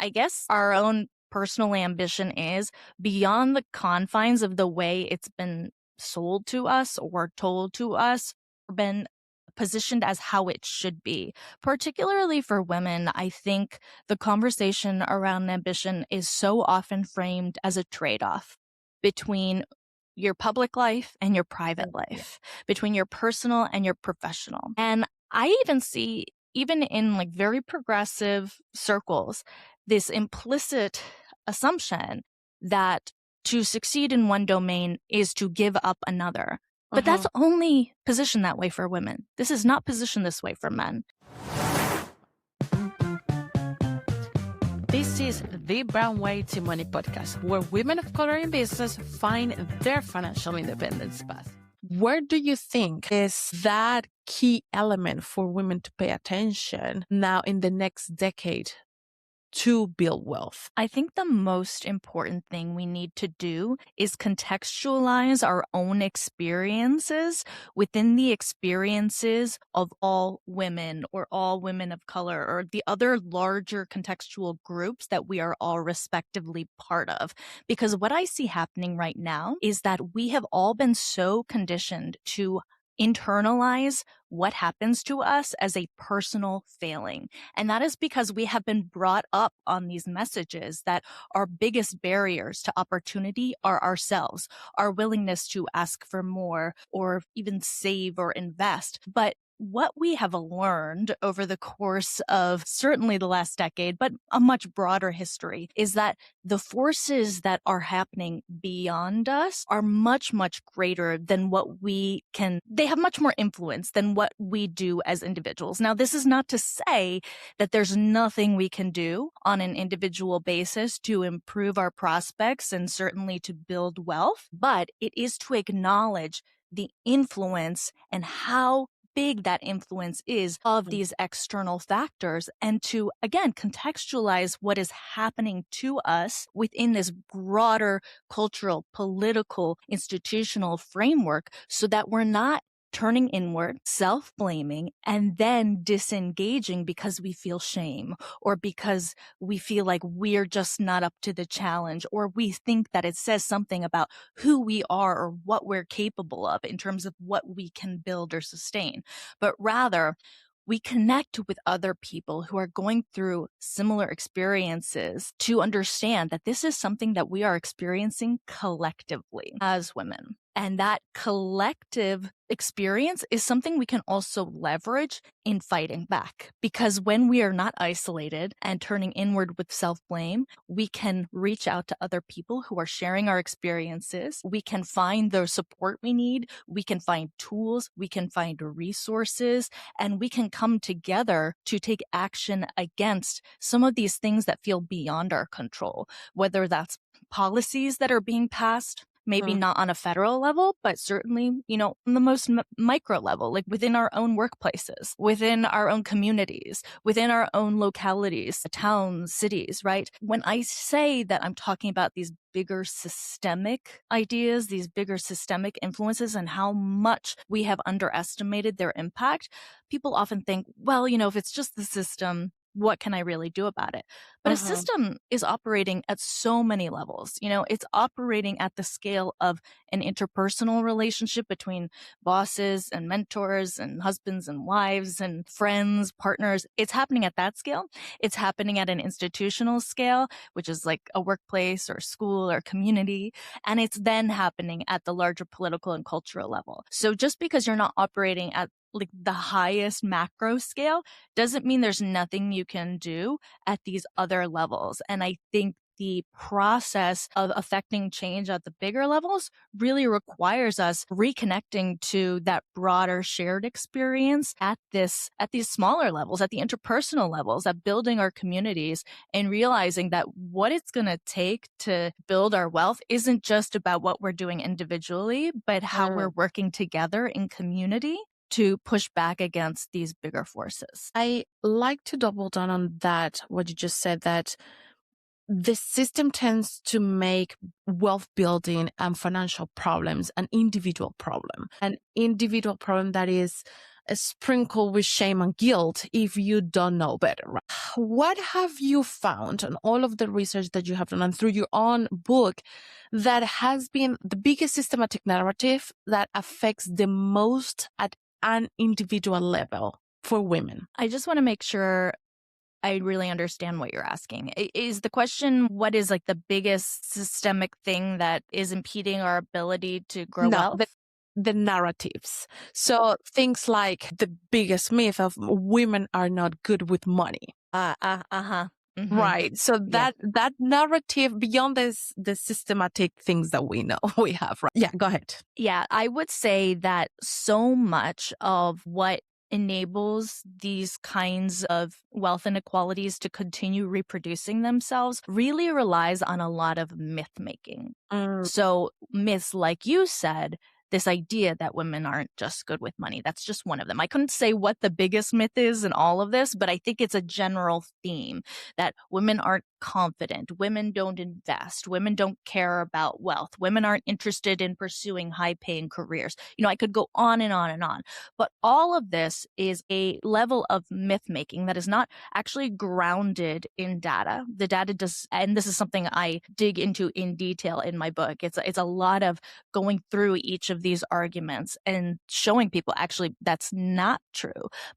I guess our own personal ambition is beyond the confines of the way it's been sold to us or told to us, or been positioned as how it should be. Particularly for women, I think the conversation around ambition is so often framed as a trade-off between your public life and your private life, between your personal and your professional. And I even see, even in like very progressive circles, this implicit assumption that to succeed in one domain is to give up another. But that's only positioned that way for women. This is not positioned this way for men. This is the Brown Way to Money podcast, where women of color in business find their financial independence path. Where do you think is that key element for women to pay attention now in the next decade to build wealth? I think the most important thing we need to do is contextualize our own experiences within the experiences of all women or all women of color or the other larger contextual groups that we are all respectively part of. Because what I see happening right now is that we have all been so conditioned to internalize what happens to us as a personal failing. And that is because we have been brought up on these messages that our biggest barriers to opportunity are ourselves, our willingness to ask for more or even save or invest. But what we have learned over the course of certainly the last decade, but a much broader history, is that the forces that are happening beyond us are much, much greater than what we can. They have much more influence than what we do as individuals. Now, this is not to say that there's nothing we can do on an individual basis to improve our prospects and certainly to build wealth, but it is to acknowledge the influence and how big that influence is of these external factors, and to, again, contextualize what is happening to us within this broader cultural, political, institutional framework so that we're not turning inward, self-blaming, and then disengaging because we feel shame or because we feel like we're just not up to the challenge, or we think that it says something about who we are or what we're capable of in terms of what we can build or sustain. But rather, we connect with other people who are going through similar experiences to understand that this is something that we are experiencing collectively as women. And that collective experience is something we can also leverage in fighting back. Because when we are not isolated and turning inward with self-blame, we can reach out to other people who are sharing our experiences. We can find the support we need. We can find tools. We can find resources. And we can come together to take action against some of these things that feel beyond our control, whether that's policies that are being passed, maybe not on a federal level, but certainly, on the most micro level, like within our own workplaces, within our own communities, within our own localities, towns, cities, right? When I say that I'm talking about these bigger systemic ideas, these bigger systemic influences, and how much we have underestimated their impact, people often think, well, if it's just the system, what can I really do about it? But a system is operating at so many levels. It's operating at the scale of an interpersonal relationship between bosses and mentors and husbands and wives and friends, partners. It's happening at that scale. It's happening at an institutional scale, which is like a workplace or school or community. And it's then happening at the larger political and cultural level. So just because you're not operating at like the highest macro scale doesn't mean there's nothing you can do at these other levels. And I think the process of affecting change at the bigger levels really requires us reconnecting to that broader shared experience at these smaller levels, at the interpersonal levels, at building our communities, and realizing that what it's going to take to build our wealth isn't just about what we're doing individually, but how we're working together in community to push back against these bigger forces. I like to double down on that, what you just said, that the system tends to make wealth building and financial problems an individual problem that is sprinkled with shame and guilt if you don't know better. Right? What have you found on all of the research that you have done and through your own book that has been the biggest systematic narrative that affects the most at an individual level for women? I just want to make sure I really understand what you're asking. Is the question, what is like the biggest systemic thing that is impeding our ability to grow wealth? The narratives. So things like the biggest myth of women are not good with money. Mm-hmm. Right. So that narrative beyond the systematic things that we know we have. Right. Yeah, go ahead. Yeah, I would say that so much of what enables these kinds of wealth inequalities to continue reproducing themselves really relies on a lot of myth making. So myths, like you said, this idea that women aren't just good with money, that's just one of them. I couldn't say what the biggest myth is in all of this, but I think it's a general theme that women aren't confident, women don't invest, women don't care about wealth, women aren't interested in pursuing high-paying careers. You know, I could go on and on and on. But all of this is a level of myth-making that is not actually grounded in data. The data does, and this is something I dig into in detail in my book. It's a lot of going through each of these arguments and showing people actually that's not true.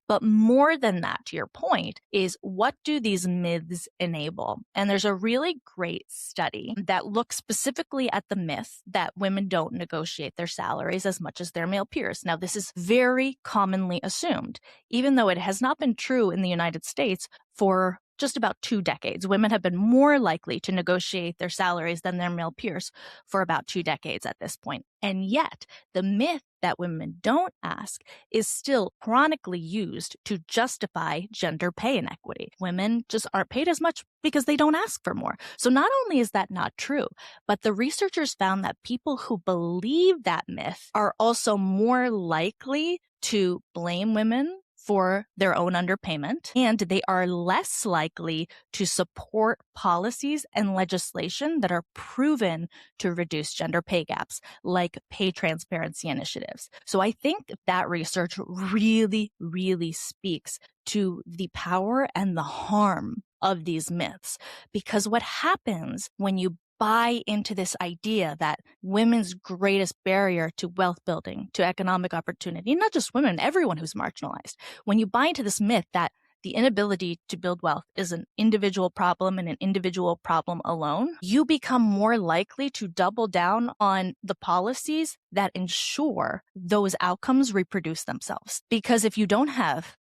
But more than that, to your point, is what do these myths enable? And there's a really great study that looks specifically at the myth that women don't negotiate their salaries as much as their male peers. Now, this is very commonly assumed, even though it has not been true in the United States for just about 2 decades. Women have been more likely to negotiate their salaries than their male peers for about 2 decades at this point. And yet, the myth that women don't ask is still chronically used to justify gender pay inequity. Women just aren't paid as much because they don't ask for more. So not only is that not true, but the researchers found that people who believe that myth are also more likely to blame women for their own underpayment, and they are less likely to support policies and legislation that are proven to reduce gender pay gaps, like pay transparency initiatives. So I think that research really, really speaks to the power and the harm of these myths, because what happens when you buy into this idea that women's greatest barrier to wealth building, to economic opportunity, not just women, everyone who's marginalized, when you buy into this myth that the inability to build wealth is an individual problem and an individual problem alone, you become more likely to double down on the policies that ensure those outcomes reproduce themselves. Because if you don't have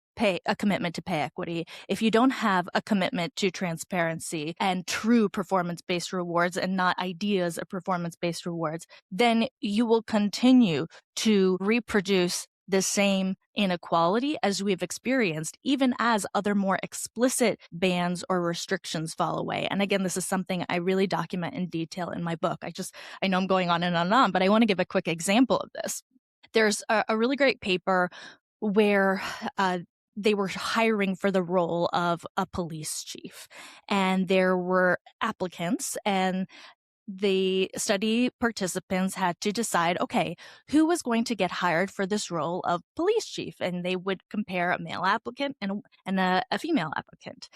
a commitment to pay equity, if you don't have a commitment to transparency and true performance-based rewards and not ideas of performance-based rewards, then you will continue to reproduce the same inequality as we've experienced, even as other more explicit bans or restrictions fall away. And again, this is something I really document in detail in my book. I know I'm going on and on and on, but I want to give a quick example of this. There's a really great paper where they were hiring for the role of a police chief, and there were applicants, and the study participants had to decide, okay, who was going to get hired for this role of police chief? And they would compare a male applicant and a female applicant.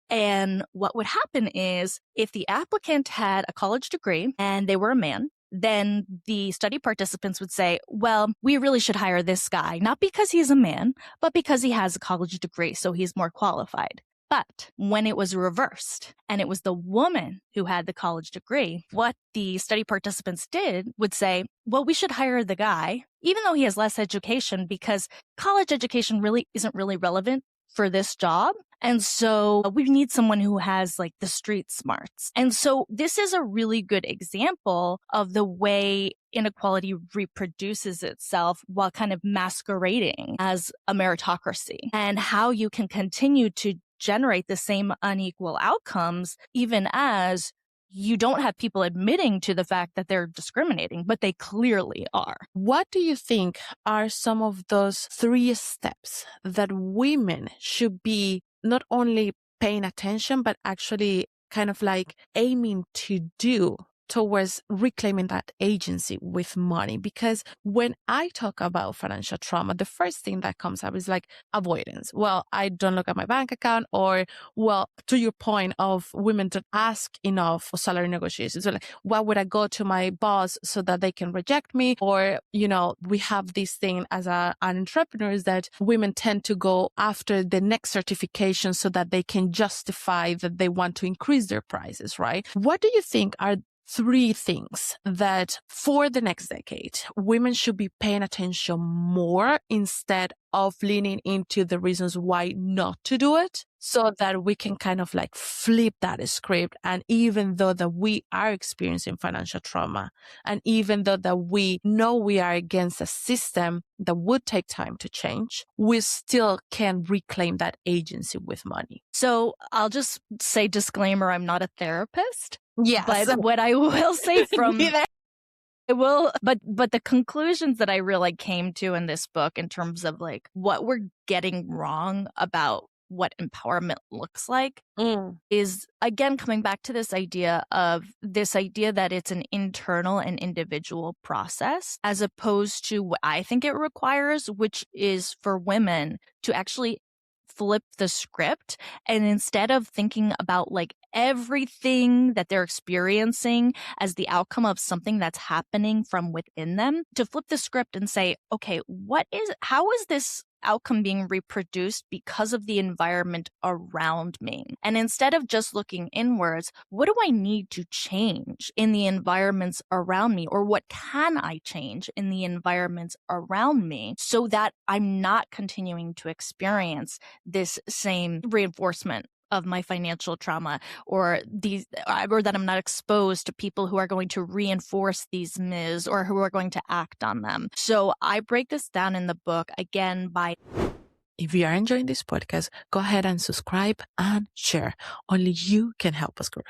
And what would happen is if the applicant had a college degree and they were a man, then the study participants would say, well, we really should hire this guy, not because he's a man, but because he has a college degree, so he's more qualified. But when it was reversed and it was the woman who had the college degree, what the study participants did would say, well, we should hire the guy, even though he has less education, because college education really isn't really relevant for this job. And so we need someone who has like the street smarts. And so this is a really good example of the way inequality reproduces itself while kind of masquerading as a meritocracy, and how you can continue to generate the same unequal outcomes even as you don't have people admitting to the fact that they're discriminating, but they clearly are. What do you think are some of those 3 steps that women should be not only paying attention, but actually kind of like aiming to do towards reclaiming that agency with money. Because when I talk about financial trauma, the first thing that comes up is like avoidance. Well, I don't look at my bank account, or, well, to your point of women don't ask enough for salary negotiations. So like, why would I go to my boss so that they can reject me? Or, we have this thing as an entrepreneur is that women tend to go after the next certification so that they can justify that they want to increase their prices, right? What do you think are 3 things that for the next decade, women should be paying attention more instead of leaning into the reasons why not to do it, so that we can kind of like flip that script? And even though that we are experiencing financial trauma, and even though that we know we are against a system that would take time to change, we still can reclaim that agency with money. So I'll just say disclaimer, I'm not a therapist. Yes. But what I will say but the conclusions that I really came to in this book in terms of like what we're getting wrong about what empowerment looks like is, again, coming back to this idea that it's an internal and individual process, as opposed to what I think it requires, which is for women to actually flip the script, and instead of thinking about like everything that they're experiencing as the outcome of something that's happening from within them, to flip the script and say, okay, how is this outcome being reproduced because of the environment around me? And instead of just looking inwards, what do I need to change in the environments around me? Or what can I change in the environments around me so that I'm not continuing to experience this same reinforcement of my financial trauma, or that I'm not exposed to people who are going to reinforce these myths or who are going to act on them. So I break this down in the book again by... If you are enjoying this podcast, go ahead and subscribe and share. Only you can help us grow.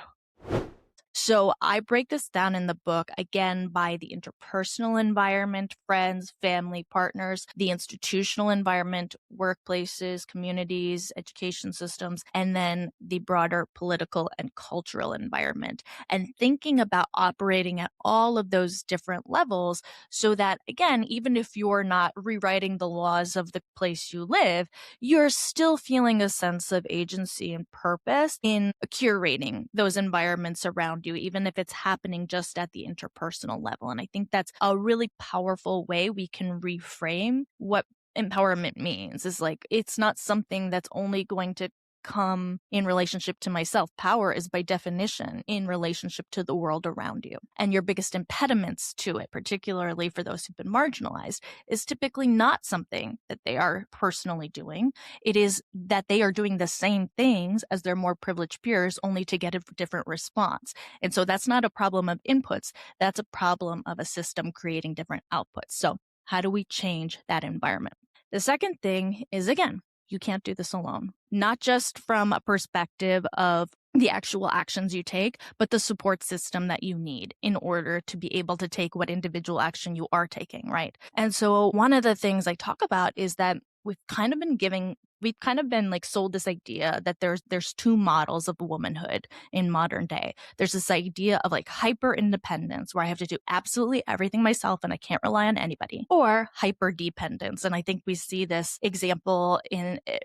So I break this down in the book again by the interpersonal environment, friends, family, partners, the institutional environment, workplaces, communities, education systems, and then the broader political and cultural environment. And thinking about operating at all of those different levels so that, again, even if you're not rewriting the laws of the place you live, you're still feeling a sense of agency and purpose in curating those environments around you, even if it's happening just at the interpersonal level. And I think that's a really powerful way we can reframe what empowerment means. Is like, it's not something that's only going to come in relationship to myself. Power is by definition in relationship to the world around you. And your biggest impediments to it, particularly for those who've been marginalized, is typically not something that they are personally doing. It is that they are doing the same things as their more privileged peers, only to get a different response. And so that's not a problem of inputs. That's a problem of a system creating different outputs. So how do we change that environment? The second thing is, again, you can't do this alone, not just from a perspective of the actual actions you take, but the support system that you need in order to be able to take what individual action you are taking, right? And so one of the things I talk about is that we've kind of been like sold this idea that there's 2 models of womanhood in modern day. There's this idea of like hyper independence, where I have to do absolutely everything myself and I can't rely on anybody, or hyper dependence. And I think we see this example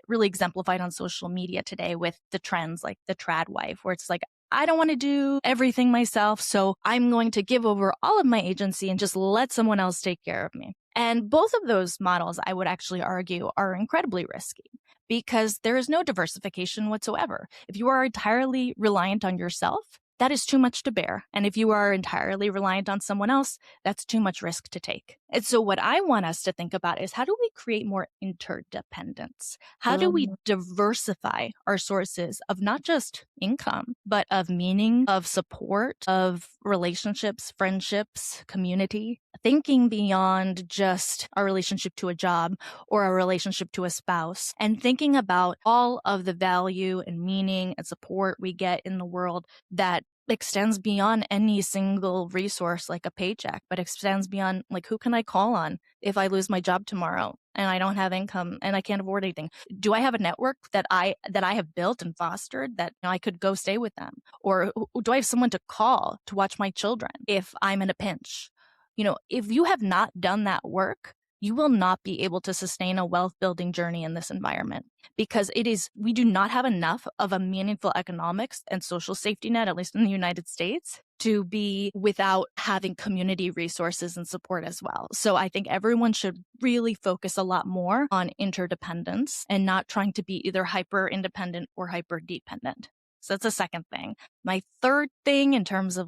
really exemplified on social media today with the trends like the trad wife, where it's like, I don't want to do everything myself, so I'm going to give over all of my agency and just let someone else take care of me. And both of those models, I would actually argue, are incredibly risky, because there is no diversification whatsoever. If you are entirely reliant on yourself, that is too much to bear. And if you are entirely reliant on someone else, that's too much risk to take. And so what I want us to think about is, how do we create more interdependence? How do we diversify our sources of not just income, but of meaning, of support, of relationships, friendships, community? Thinking beyond just our relationship to a job or a relationship to a spouse, and thinking about all of the value and meaning and support we get in the world that extends beyond any single resource like a paycheck, but extends beyond like, who can I call on if I lose my job tomorrow and I don't have income and I can't afford anything? Do I have a network that I have built and fostered that I could go stay with them? Or do I have someone to call to watch my children if I'm in a pinch? If you have not done that work, you will not be able to sustain a wealth building journey in this environment, because we do not have enough of a meaningful economics and social safety net, at least in the United States, to be without having community resources and support as well. So I think everyone should really focus a lot more on interdependence and not trying to be either hyper independent or hyper dependent. So that's the second thing. My third thing, in terms of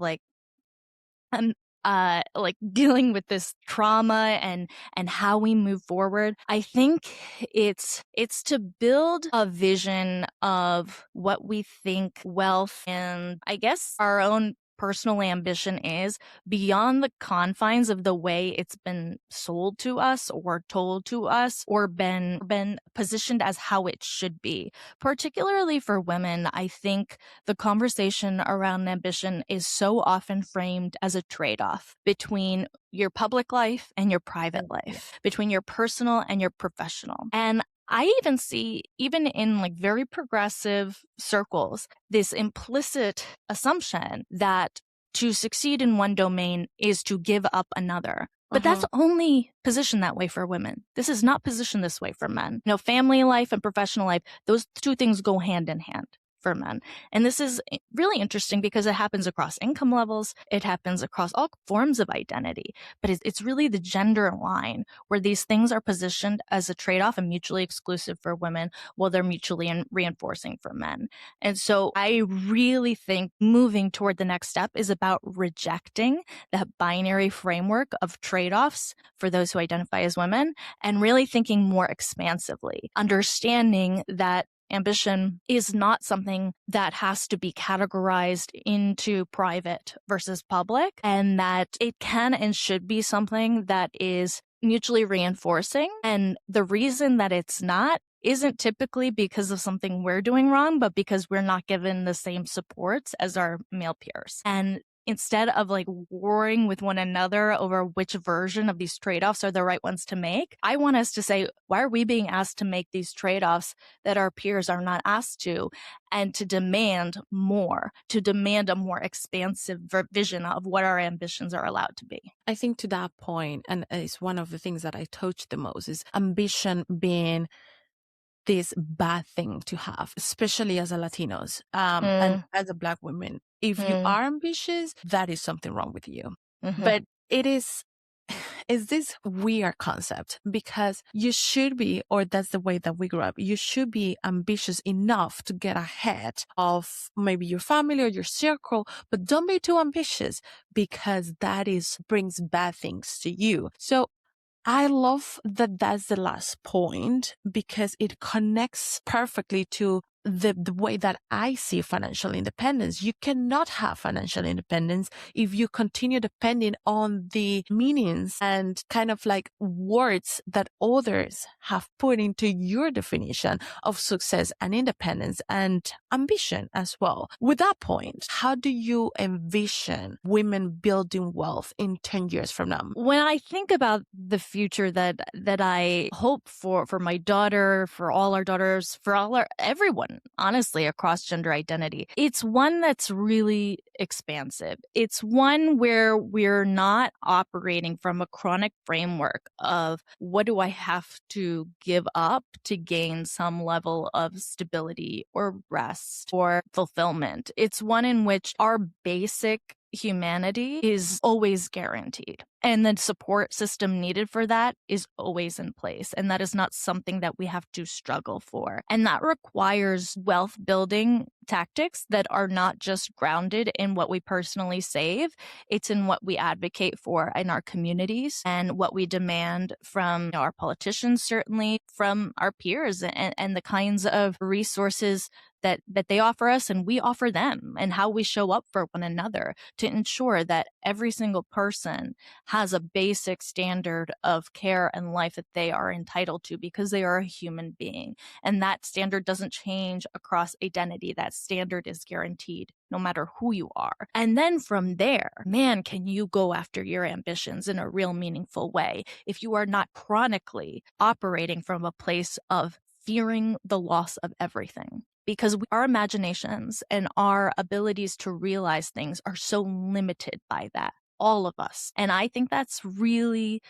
dealing with this trauma and how we move forward, I think it's to build a vision of what we think wealth and, I guess, our own personal ambition is, beyond the confines of the way it's been sold to us or told to us or been positioned as how it should be. Particularly for women, I think the conversation around ambition is so often framed as a trade-off between your public life and your private life, between your personal and your professional. And I even see, even in very progressive circles, this implicit assumption that to succeed in one domain is to give up another. But that's only positioned that way for women. This is not positioned this way for men. Family life and professional life, those two things go hand in hand for men. And this is really interesting because it happens across income levels. It happens across all forms of identity. But it's really the gender line where these things are positioned as a trade-off and mutually exclusive for women, while they're mutually reinforcing for men. And so I really think moving toward the next step is about rejecting that binary framework of trade-offs for those who identify as women, and really thinking more expansively, understanding that ambition is not something that has to be categorized into private versus public, and that it can and should be something that is mutually reinforcing. And the reason that it's not isn't typically because of something we're doing wrong, but because we're not given the same supports as our male peers. And instead of warring with one another over which version of these trade-offs are the right ones to make, I want us to say, why are we being asked to make these trade-offs that our peers are not asked to? And to demand more, to demand a more expansive vision of what our ambitions are allowed to be. I think to that point, and it's one of the things that I touch the most, is ambition being this bad thing to have, especially as a Latinos and as a Black woman. If you are ambitious, that is something wrong with you. But it is this weird concept, because you should be, or that's the way that we grew up, you should be ambitious enough to get ahead of maybe your family or your circle, but don't be too ambitious, because that brings bad things to you. So I love that that's the last point, because it connects perfectly to the way that I see financial independence. You cannot have financial independence if you continue depending on the meanings and kind of words that others have put into your definition of success and independence and ambition as well. With that point, how do you envision women building wealth in 10 years from now? When I think about the future that I hope for my daughter, for all our daughters, for everyone, honestly, across gender identity, it's one that's really expansive. It's one where we're not operating from a chronic framework of what do I have to give up to gain some level of stability or rest or fulfillment. It's one in which our basic humanity is always guaranteed, and the support system needed for that is always in place. And that is not something that we have to struggle for. And that requires wealth building tactics that are not just grounded in what we personally save. It's in what we advocate for in our communities and what we demand from our politicians, certainly from our peers, and the kinds of resources that they offer us and we offer them, and how we show up for one another to ensure that every single person has a basic standard of care and life that they are entitled to because they are a human being. And that standard doesn't change across identity. That standard is guaranteed no matter who you are. And then from there, man, can you go after your ambitions in a real meaningful way if you are not chronically operating from a place of fearing the loss of everything. Because our imaginations and our abilities to realize things are so limited by that, all of us. And I think that's really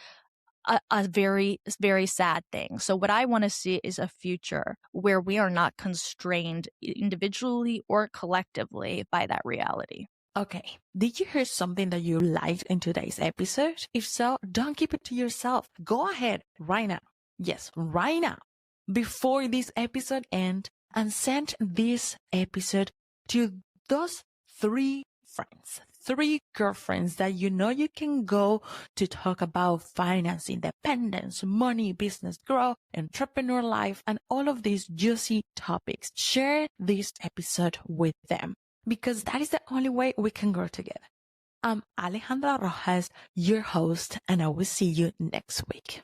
a very, very sad thing. So what I want to see is a future where we are not constrained individually or collectively by that reality. Okay, did you hear something that you liked in today's episode? If so, don't keep it to yourself. Go ahead right now. Yes, right now. Before this episode ends, and send this episode to those 3 friends, 3 girlfriends that you know you can go to talk about finance, independence, money, business growth, entrepreneur life, and all of these juicy topics. Share this episode with them because that is the only way we can grow together. I'm Alejandra Rojas, your host, and I will see you next week.